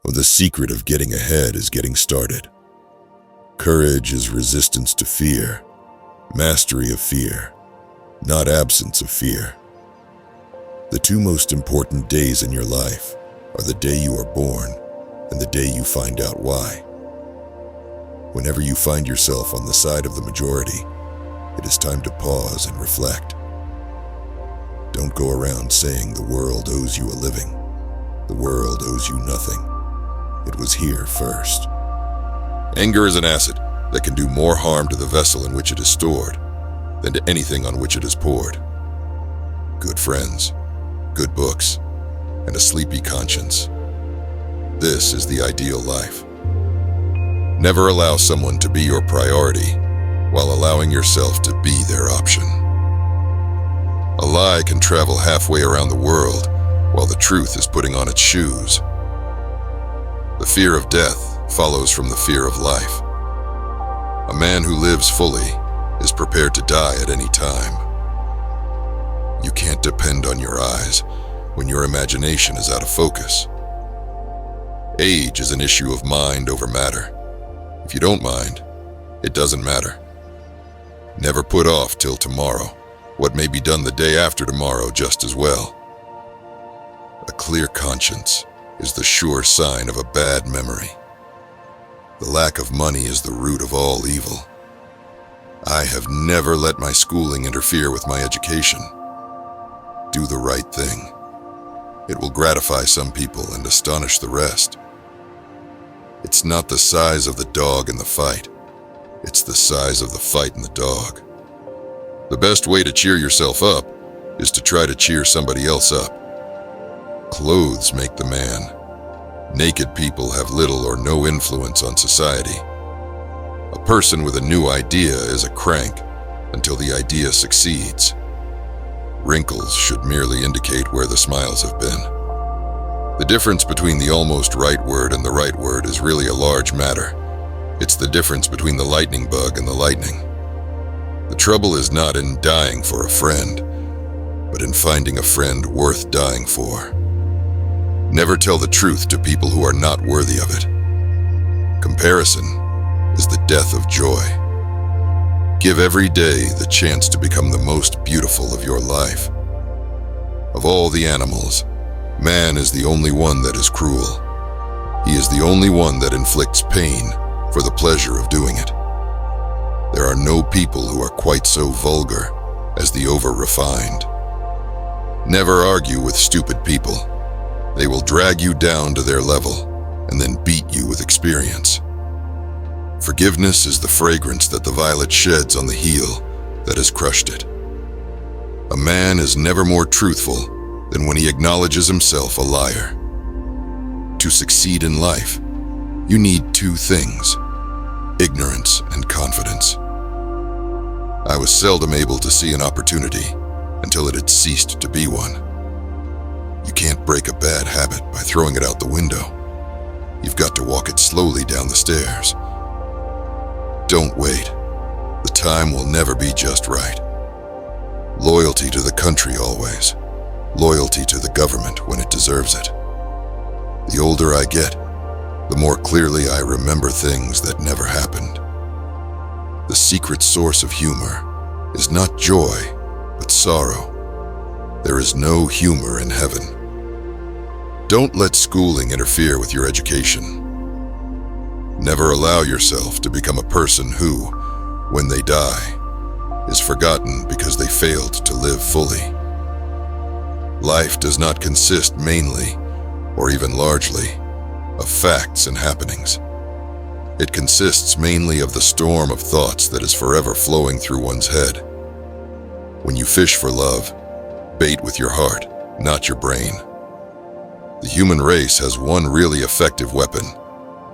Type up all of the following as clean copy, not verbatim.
Well, the secret of getting ahead is getting started. Courage is resistance to fear, mastery of fear, not absence of fear. The two most important days in your life are the day you are born and the day you find out why. Whenever you find yourself on the side of the majority, it is time to pause and reflect. Don't go around saying the world owes you a living. The world owes you nothing. It was here first. Anger is an acid that can do more harm to the vessel in which it is stored than to anything on which it is poured. Good friends, good books, and a sleepy conscience. This is the ideal life. Never allow someone to be your priority while allowing yourself to be their option. A lie can travel halfway around the world while the truth is putting on its shoes. The fear of death follows from the fear of life. A man who lives fully is prepared to die at any time. You can't depend on your eyes when your imagination is out of focus. Age is an issue of mind over matter. If you don't mind, it doesn't matter. Never put off till tomorrow what may be done the day after tomorrow just as well. A clear conscience is the sure sign of a bad memory. The lack of money is the root of all evil. I have never let my schooling interfere with my education. Do the right thing. It will gratify some people and astonish the rest. It's not the size of the dog in the fight. It's the size of the fight in the dog. The best way to cheer yourself up is to try to cheer somebody else up. Clothes make the man. Naked people have little or no influence on society. A person with a new idea is a crank until the idea succeeds. Wrinkles should merely indicate where the smiles have been. The difference between the almost right word and the right word is really a large matter. It's the difference between the lightning bug and the lightning. The trouble is not in dying for a friend, but in finding a friend worth dying for. Never tell the truth to people who are not worthy of it. Comparison is the death of joy. Give every day the chance to become the most beautiful of your life. Of all the animals, man is the only one that is cruel. He is the only one that inflicts pain for the pleasure of doing it. There are no people who are quite so vulgar as the over-refined. Never argue with stupid people. They will drag you down to their level and then beat you with experience. Forgiveness is the fragrance that the violet sheds on the heel that has crushed it. A man is never more truthful than when he acknowledges himself a liar. To succeed in life, you need two things: ignorance and confidence. I was seldom able to see an opportunity until it had ceased to be one. You can't break a bad habit by throwing it out the window. You've got to walk it slowly down the stairs. Don't wait. The time will never be just right. Loyalty to the country always. Loyalty to the government when it deserves it. The older I get, the more clearly I remember things that never happened. The secret source of humor is not joy, but sorrow. There is no humor in heaven. Don't let schooling interfere with your education. Never allow yourself to become a person who, when they die, is forgotten because they failed to live fully. Life does not consist mainly, or even largely, of facts and happenings. It consists mainly of the storm of thoughts that is forever flowing through one's head. When you fish for love, bait with your heart, not your brain. The human race has one really effective weapon,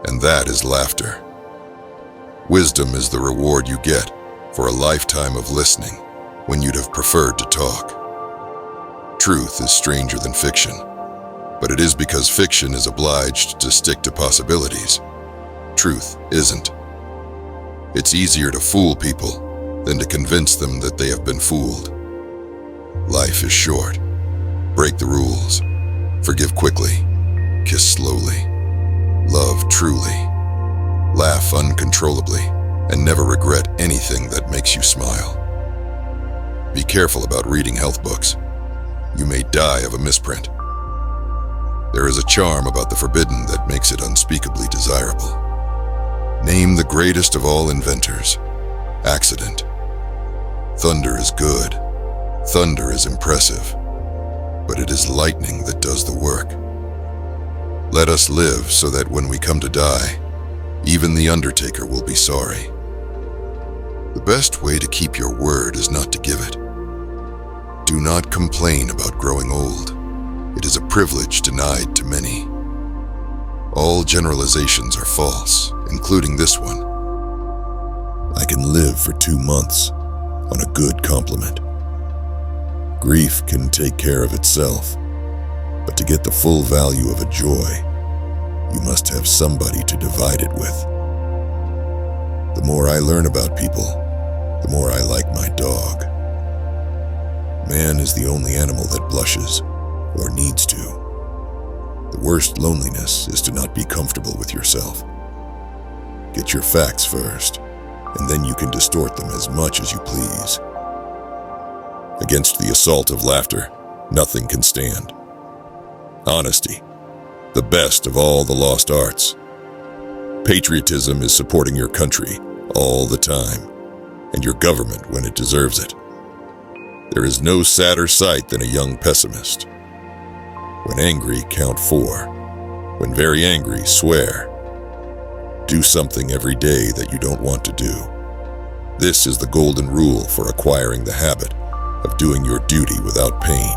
and that is laughter. Wisdom is the reward you get for a lifetime of listening when you'd have preferred to talk. Truth is stranger than fiction, but it is because fiction is obliged to stick to possibilities. Truth isn't. It's easier to fool people than to convince them that they have been fooled. Life is short. Break the rules. Forgive quickly. Kiss slowly. truly. Laugh uncontrollably and never regret anything that makes you smile. Be careful about reading health books. You may die of a misprint. There is a charm about the forbidden that makes it unspeakably desirable. Name the greatest of all inventors. Accident. Thunder is good. Thunder is impressive. But it is lightning that does the work. Let us live so that when we come to die, even the undertaker will be sorry. The best way to keep your word is not to give it. Do not complain about growing old. It is a privilege denied to many. All generalizations are false, including this one. I can live for 2 months on a good compliment. Grief can take care of itself, but to get the full value of a joy, you must have somebody to divide it with. The more I learn about people, the more I like my dog. Man is the only animal that blushes, or needs to. The worst loneliness is to not be comfortable with yourself. Get your facts first, and then you can distort them as much as you please. Against the assault of laughter, nothing can stand. Honesty, the best of all the lost arts. Patriotism is supporting your country all the time, and your government when it deserves it. There is no sadder sight than a young pessimist. When angry, count 4. When very angry, swear. Do something every day that you don't want to do. This is the golden rule for acquiring the habit of doing your duty without pain.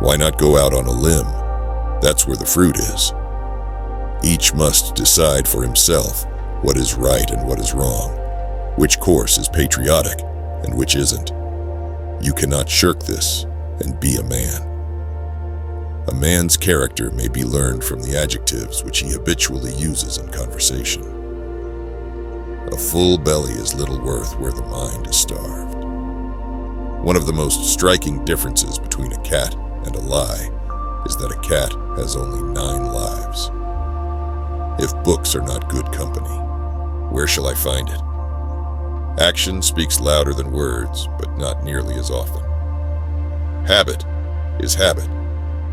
Why not go out on a limb? That's where the fruit is. Each must decide for himself what is right and what is wrong, which course is patriotic and which isn't. You cannot shirk this and be a man. A man's character may be learned from the adjectives which he habitually uses in conversation. A full belly is little worth where the mind is starved. One of the most striking differences between a cat and a lie is that a cat has only 9 lives. If books are not good company, where shall I find it? Action speaks louder than words, but not nearly as often. Habit is habit,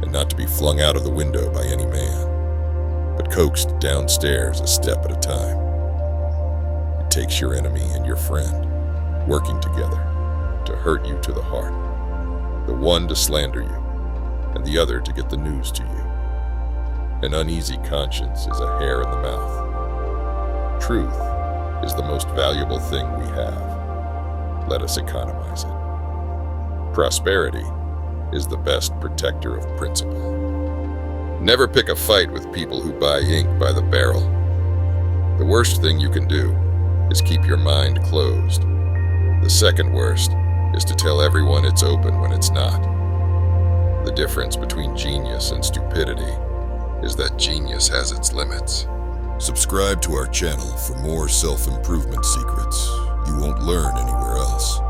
and not to be flung out of the window by any man, but coaxed downstairs a step at a time. It takes your enemy and your friend, working together, to hurt you to the heart, the one to slander you, and the other to get the news to you. An uneasy conscience is a hair in the mouth. Truth is the most valuable thing we have. Let us economize it. Prosperity is the best protector of principle. Never pick a fight with people who buy ink by the barrel. The worst thing you can do is keep your mind closed. The second worst is to tell everyone it's open when it's not. The difference between genius and stupidity is that genius has its limits. Subscribe to our channel for more self-improvement secrets you won't learn anywhere else.